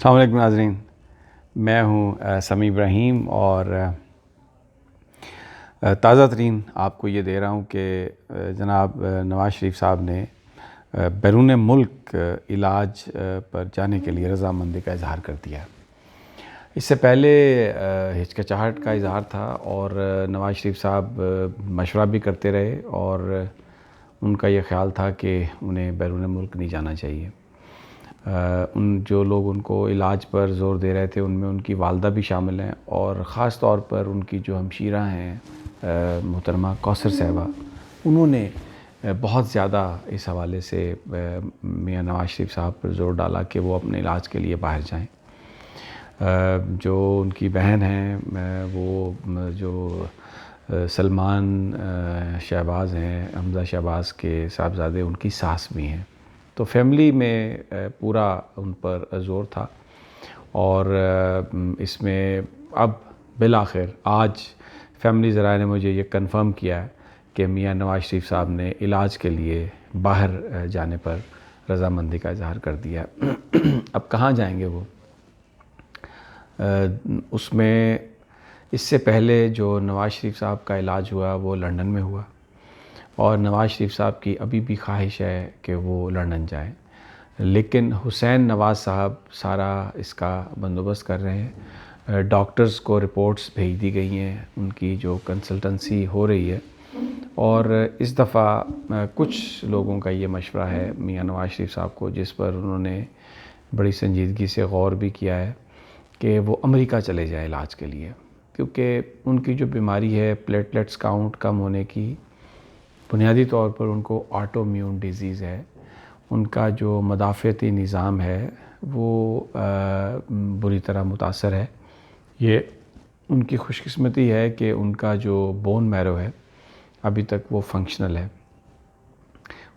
السلام علیکم ناظرین، میں ہوں سمیع ابراہیم اور تازہ ترین آپ کو یہ دے رہا ہوں کہ جناب نواز شریف صاحب نے بیرون ملک علاج پر جانے کے لیے رضامندی کا اظہار کر دیا ہے۔ اس سے پہلے ہچکچاہٹ کا اظہار تھا اور نواز شریف صاحب مشورہ بھی کرتے رہے اور ان کا یہ خیال تھا کہ انہیں بیرون ملک نہیں جانا چاہیے۔ جو لوگ ان کو علاج پر زور دے رہے تھے ان میں ان کی والدہ بھی شامل ہیں اور خاص طور پر ان کی جو ہمشیرہ ہیں محترمہ کوثر صاحبہ، انہوں نے بہت زیادہ اس حوالے سے میاں نواز شریف صاحب پر زور ڈالا کہ وہ اپنے علاج کے لیے باہر جائیں۔ جو ان کی بہن ہیں وہ جو سلمان شہباز ہیں، حمزہ شہباز کے صاحبزادے، ان کی ساس بھی ہیں، تو فیملی میں پورا ان پر زور تھا۔ اور اس میں اب بالآخر آج فیملی ذرائع نے مجھے یہ کنفرم کیا ہے کہ میاں نواز شریف صاحب نے علاج کے لیے باہر جانے پر رضامندی کا اظہار کر دیا۔ اب کہاں جائیں گے وہ؟ اس میں اس سے پہلے جو نواز شریف صاحب کا علاج ہوا وہ لندن میں ہوا اور نواز شریف صاحب کی ابھی بھی خواہش ہے کہ وہ لندن جائیں، لیکن حسین نواز صاحب سارا اس کا بندوبست کر رہے ہیں۔ ڈاکٹرز کو رپورٹس بھیج دی گئی ہیں، ان کی جو کنسلٹنسی ہو رہی ہے، اور اس دفعہ کچھ لوگوں کا یہ مشورہ ہے میاں نواز شریف صاحب کو، جس پر انہوں نے بڑی سنجیدگی سے غور بھی کیا ہے کہ وہ امریکہ چلے جائیں علاج کے لیے، کیونکہ ان کی جو بیماری ہے پلیٹلیٹس کاؤنٹ کم ہونے کی، بنیادی طور پر ان کو آٹو امیون ڈیزیز ہے، ان کا جو مدافعتی نظام ہے وہ بری طرح متاثر ہے۔ یہ ان کی خوش قسمتی ہے کہ ان کا جو بون میرو ہے ابھی تک وہ فنکشنل ہے۔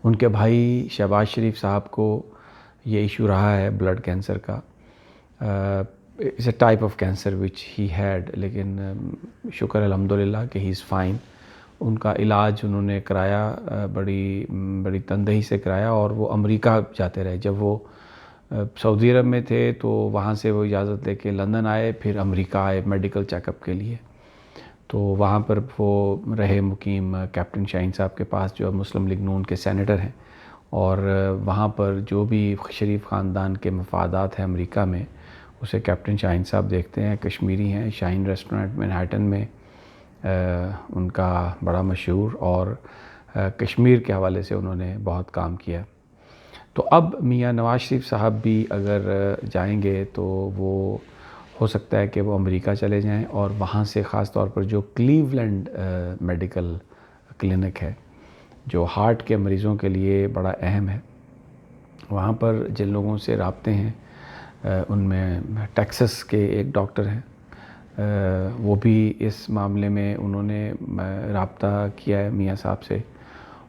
ان کے بھائی شہباز شریف صاحب کو یہ ایشو رہا ہے بلڈ کینسر کا، it's a type of cancer which he had, لیکن شکر الحمدللہ کہ ہی از فائن۔ ان کا علاج انہوں نے کرایا، بڑی تندہی سے کرایا، اور وہ امریکہ جاتے رہے۔ جب وہ سعودی عرب میں تھے تو وہاں سے وہ اجازت لے کے لندن آئے، پھر امریکہ آئے میڈیکل چیک اپ کے لیے، تو وہاں پر وہ رہے مقیم کیپٹن شاہین صاحب کے پاس، جو مسلم لیگ نون کے سینیٹر ہیں، اور وہاں پر جو بھی شریف خاندان کے مفادات ہیں امریکہ میں اسے کیپٹن شاہین صاحب دیکھتے ہیں۔ کشمیری ہیں، شاہین ریسٹورنٹ مینہٹن میں ان کا بڑا مشہور، اور کشمیر کے حوالے سے انہوں نے بہت کام کیا۔ تو اب میاں نواز شریف صاحب بھی اگر جائیں گے تو وہ ہو سکتا ہے کہ وہ امریکہ چلے جائیں، اور وہاں سے خاص طور پر جو کلیولینڈ میڈیکل کلینک ہے جو ہارٹ کے مریضوں کے لیے بڑا اہم ہے، وہاں پر جن لوگوں سے رابطے ہیں ان میں ٹیکسس کے ایک ڈاکٹر ہیں، وہ بھی اس معاملے میں انہوں نے رابطہ کیا ہے میاں صاحب سے،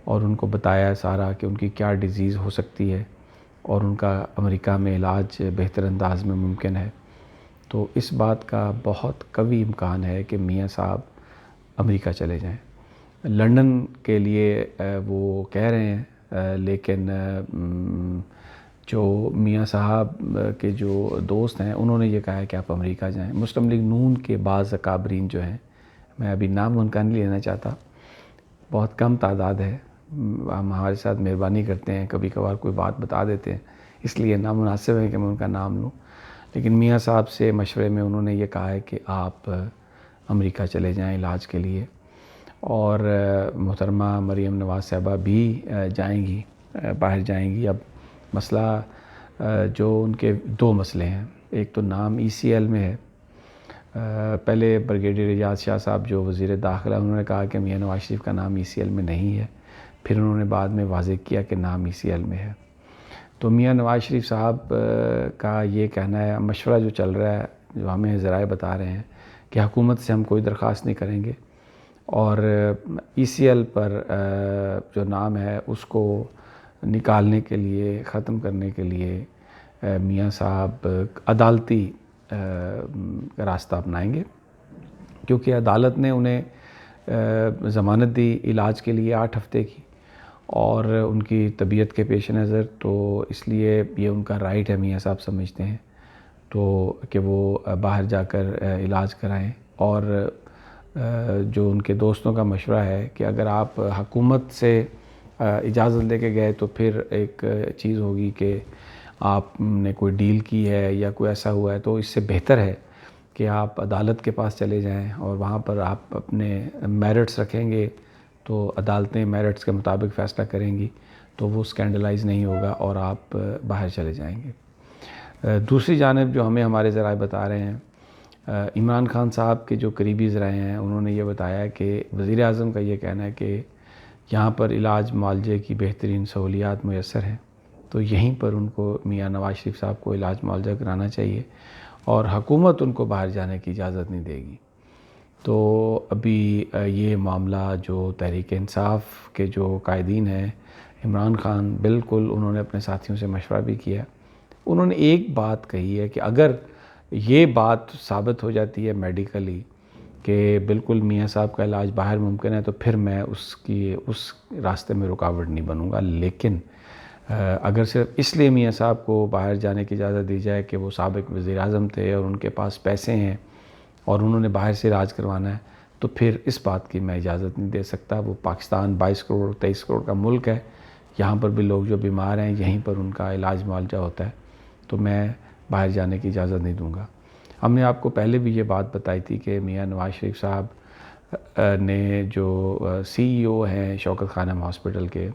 اور ان کو بتایا سارا کہ ان کی کیا ڈیزیز ہو سکتی ہے اور ان کا امریکہ میں علاج بہتر انداز میں ممکن ہے۔ تو اس بات کا بہت قوی امکان ہے کہ میاں صاحب امریکہ چلے جائیں۔ لندن کے لیے وہ کہہ رہے ہیں، لیکن جو میاں صاحب کے جو دوست ہیں انہوں نے یہ کہا ہے کہ آپ امریکہ جائیں۔ مسلم لیگ نون کے بعض اکابرین جو ہیں، میں ابھی نام ان کا نہیں لینا چاہتا، بہت کم تعداد ہے، ہمارے ساتھ مہربانی کرتے ہیں، کبھی کبھار کوئی بات بتا دیتے ہیں، اس لیے نامناسب ہے کہ میں ان کا نام لوں، لیکن میاں صاحب سے مشورے میں انہوں نے یہ کہا ہے کہ آپ امریکہ چلے جائیں علاج کے لیے، اور محترمہ مریم نواز صاحبہ بھی جائیں گی، باہر جائیں گی۔ اب مسئلہ جو ان کے دو مسئلے ہیں، ایک تو نام ای سی ایل میں ہے۔ پہلے بریگیڈیئر اعجاز شاہ صاحب جو وزیر داخلہ، انہوں نے کہا کہ میاں نواز شریف کا نام ای سی ایل میں نہیں ہے، پھر انہوں نے بعد میں واضح کیا کہ نام ای سی ایل میں ہے۔ تو میاں نواز شریف صاحب کا یہ کہنا ہے، مشورہ جو چل رہا ہے، جو ہمیں ذرائع بتا رہے ہیں کہ حکومت سے ہم کوئی درخواست نہیں کریں گے، اور ای سی ایل پر جو نام ہے اس کو نکالنے کے لیے، ختم کرنے کے لیے میاں صاحب عدالتی راستہ اپنائیں گے، کیونکہ عدالت نے انہیں ضمانت دی علاج کے لیے 8 ہفتے کی، اور ان کی طبیعت کے پیش نظر، تو اس لیے یہ ان کا رائٹ ہے، میاں صاحب سمجھتے ہیں۔ تو کہ وہ باہر جا کر علاج کرائیں، اور جو ان کے دوستوں کا مشورہ ہے کہ اگر آپ حکومت سے اجازت لے کے گئے تو پھر ایک چیز ہوگی کہ آپ نے کوئی ڈیل کی ہے یا کوئی ایسا ہوا ہے، تو اس سے بہتر ہے کہ آپ عدالت کے پاس چلے جائیں اور وہاں پر آپ اپنے میرٹس رکھیں گے تو عدالتیں میرٹس کے مطابق فیصلہ کریں گی، تو وہ اسکینڈلائز نہیں ہوگا اور آپ باہر چلے جائیں گے۔ دوسری جانب جو ہمیں ہمارے ذرائع بتا رہے ہیں، عمران خان صاحب کے جو قریبی ذرائع ہیں، انہوں نے یہ بتایا کہ وزیر اعظم کا یہ کہنا ہے کہ یہاں پر علاج معالجے کی بہترین سہولیات میسر ہیں، تو یہیں پر ان کو میاں نواز شریف صاحب کو علاج معالجہ کرانا چاہیے، اور حکومت ان کو باہر جانے کی اجازت نہیں دے گی۔ تو ابھی یہ معاملہ جو تحریک انصاف کے جو قائدین ہیں، عمران خان بالکل انہوں نے اپنے ساتھیوں سے مشورہ بھی کیا، انہوں نے ایک بات کہی ہے کہ اگر یہ بات ثابت ہو جاتی ہے میڈیکلی کہ بالکل میاں صاحب کا علاج باہر ممکن ہے، تو پھر میں اس راستے میں رکاوٹ نہیں بنوں گا، لیکن اگر صرف اس لیے میاں صاحب کو باہر جانے کی اجازت دی جائے کہ وہ سابق وزیر اعظم تھے اور ان کے پاس پیسے ہیں اور انہوں نے باہر سے علاج کروانا ہے، تو پھر اس بات کی میں اجازت نہیں دے سکتا۔ وہ پاکستان 22 کروڑ 23 کروڑ کا ملک ہے، یہاں پر بھی لوگ جو بیمار ہیں یہیں پر ان کا علاج معالجہ ہوتا ہے، تو میں باہر جانے کی اجازت نہیں دوں گا۔ ہم نے آپ کو پہلے بھی یہ بات بتائی تھی کہ میاں نواز شریف صاحب نے جو سی ای او ہیں شوکت خانم ہاسپٹل کے،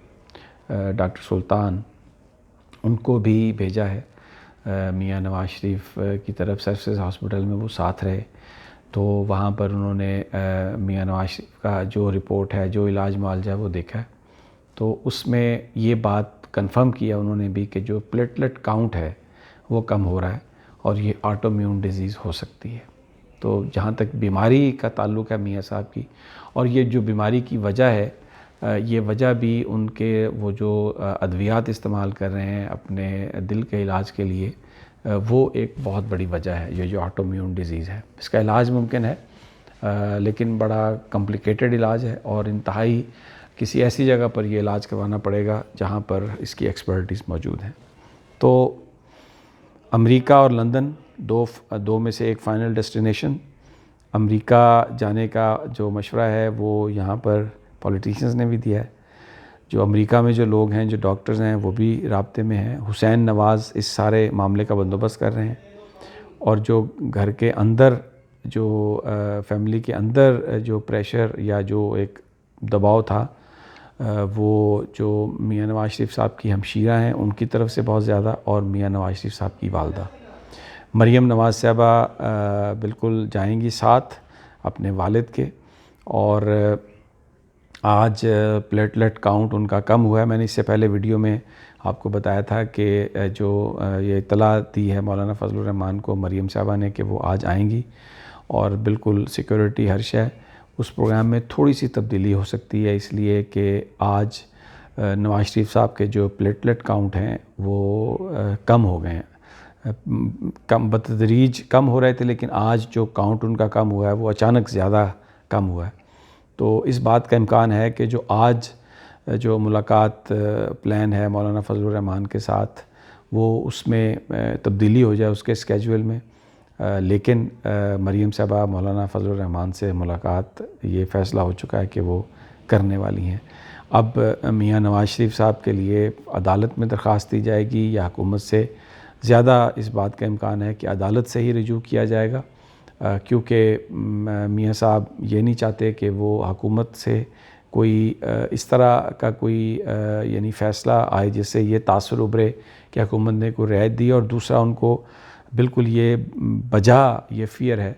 ڈاکٹر سلطان، ان کو بھی بھیجا ہے میاں نواز شریف کی طرف سروسز ہاسپٹل میں، وہ ساتھ رہے، تو وہاں پر انہوں نے میاں نواز شریف کا جو رپورٹ ہے، جو علاج معالجہ ہے، وہ دیکھا ہے، تو اس میں یہ بات کنفرم کیا انہوں نے بھی کہ جو پلیٹلیٹ کاؤنٹ ہے وہ کم ہو رہا ہے اور یہ آٹو امیون ڈیزیز ہو سکتی ہے۔ تو جہاں تک بیماری کا تعلق ہے میاں صاحب کی، اور یہ جو بیماری کی وجہ ہے، یہ وجہ بھی ان کے وہ جو ادویات استعمال کر رہے ہیں اپنے دل کے علاج کے لیے، وہ ایک بہت بڑی وجہ ہے، یہ جو آٹو امیون ڈیزیز ہے۔ اس کا علاج ممکن ہے، لیکن بڑا کمپلیکیٹڈ علاج ہے، اور انتہائی کسی ایسی جگہ پر یہ علاج کروانا پڑے گا جہاں پر اس کی ایکسپرٹیز موجود ہیں۔ تو امریکہ اور لندن دو میں سے ایک فائنل ڈیسٹینیشن۔ امریکہ جانے کا جو مشورہ ہے وہ یہاں پر پولیٹیشنز نے بھی دیا ہے، جو امریکہ میں جو لوگ ہیں، جو ڈاکٹرز ہیں، وہ بھی رابطے میں ہیں۔ حسین نواز اس سارے معاملے کا بندوبست کر رہے ہیں، اور جو گھر کے اندر جو فیملی کے اندر جو پریشر یا جو ایک دباؤ تھا، وہ جو میاں نواز شریف صاحب کی ہمشیرہ ہیں ان کی طرف سے بہت زیادہ، اور میاں نواز شریف صاحب کی والدہ مریم نواز صاحبہ بالکل جائیں گی ساتھ اپنے والد کے، اور آج پلیٹلیٹ کاؤنٹ ان کا کم ہوا ہے۔ میں نے اس سے پہلے ویڈیو میں آپ کو بتایا تھا کہ جو یہ اطلاع دی ہے مولانا فضل الرحمان کو مریم صاحبہ نے کہ وہ آج آئیں گی، اور بالکل سیکیورٹی ہر شے، اس پروگرام میں تھوڑی سی تبدیلی ہو سکتی ہے، اس لیے کہ آج نواز شریف صاحب کے جو پلیٹلیٹ کاؤنٹ ہیں وہ کم ہو گئے ہیں، بتدریج کم ہو رہے تھے، لیکن آج جو کاؤنٹ ان کا کم ہوا ہے وہ اچانک زیادہ کم ہوا ہے۔ تو اس بات کا امکان ہے کہ جو آج جو ملاقات پلان ہے مولانا فضل الرحمان کے ساتھ، وہ اس میں تبدیلی ہو جائے اس کے اسکیجول میں، لیکن مریم صاحبہ مولانا فضل الرحمان سے ملاقات، یہ فیصلہ ہو چکا ہے کہ وہ کرنے والی ہیں۔ اب میاں نواز شریف صاحب کے لیے عدالت میں درخواست دی جائے گی یا حکومت سے، زیادہ اس بات کا امکان ہے کہ عدالت سے ہی رجوع کیا جائے گا، کیونکہ میاں صاحب یہ نہیں چاہتے کہ وہ حکومت سے کوئی اس طرح کا کوئی یعنی فیصلہ آئے جس سے یہ تاثر ابھرے کہ حکومت نے کوئی رعایت دی، اور دوسرا ان کو بالکل یہ بجا یہ فیئر ہے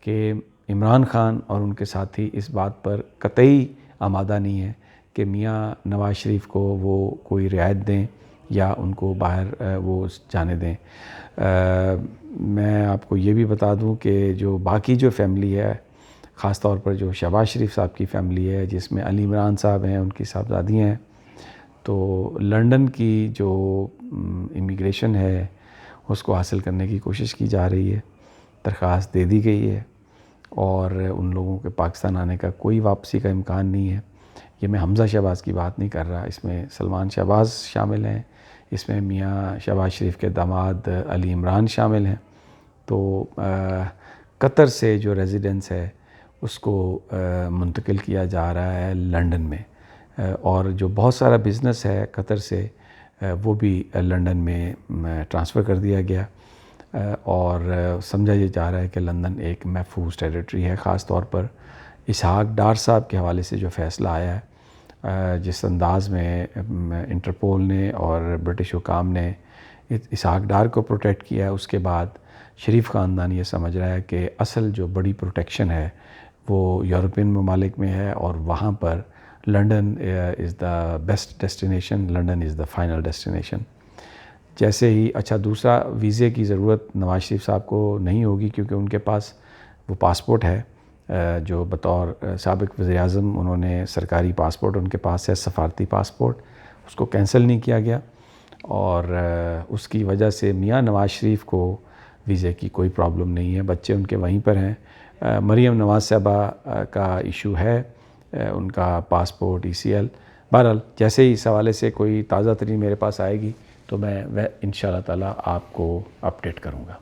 کہ عمران خان اور ان کے ساتھی اس بات پر قطعی آمادہ نہیں ہے کہ میاں نواز شریف کو وہ کوئی رعایت دیں یا ان کو باہر وہ جانے دیں۔ میں آپ کو یہ بھی بتا دوں کہ جو باقی جو فیملی ہے، خاص طور پر جو شہباز شریف صاحب کی فیملی ہے، جس میں علی عمران صاحب ہیں، ان کی صاحبزادیاں ہیں، تو لنڈن کی جو امیگریشن ہے اس کو حاصل کرنے کی کوشش کی جا رہی ہے، درخواست دے دی گئی ہے، اور ان لوگوں کے پاکستان آنے کا کوئی واپسی کا امکان نہیں ہے۔ یہ میں حمزہ شہباز کی بات نہیں کر رہا، اس میں سلمان شہباز شامل ہیں، اس میں میاں شہباز شریف کے داماد علی عمران شامل ہیں، تو قطر سے جو ریزیڈنس ہے اس کو منتقل کیا جا رہا ہے لنڈن میں، اور جو بہت سارا بزنس ہے قطر سے وہ بھی لنڈن میں ٹرانسفر کر دیا گیا، اور سمجھا یہ جا رہا ہے کہ لندن ایک محفوظ ٹیریٹری ہے۔ خاص طور پر اسحاق ڈار صاحب کے حوالے سے جو فیصلہ آیا ہے، جس انداز میں انٹرپول نے اور برٹش حکام نے اسحاق ڈار کو پروٹیکٹ کیا ہے، اس کے بعد شریف خاندان یہ سمجھ رہا ہے کہ اصل جو بڑی پروٹیکشن ہے وہ یورپین ممالک میں ہے، اور وہاں پر London is the best destination, London is the final destination. جیسے ہی دوسرا ویزے کی ضرورت نواز شریف صاحب کو نہیں ہوگی، کیونکہ ان کے پاس وہ پاسپورٹ ہے جو بطور سابق وزیر اعظم انہوں نے سرکاری پاسپورٹ ان کے پاس ہے، سفارتی پاسپورٹ، اس کو کینسل نہیں کیا گیا، اور اس کی وجہ سے میاں نواز شریف کو ویزے کی کوئی پرابلم نہیں ہے، بچے ان کے وہیں پر ہیں۔ مریم نواز صاحبہ کا ایشو ہے، ان کا پاسپورٹ ECL۔ بہرحال جیسے ہی اس حوالے سے کوئی تازہ ترین میرے پاس آئے گی تو میں ان شاء اللہ تعالیٰ آپ کو اپڈیٹ کروں گا۔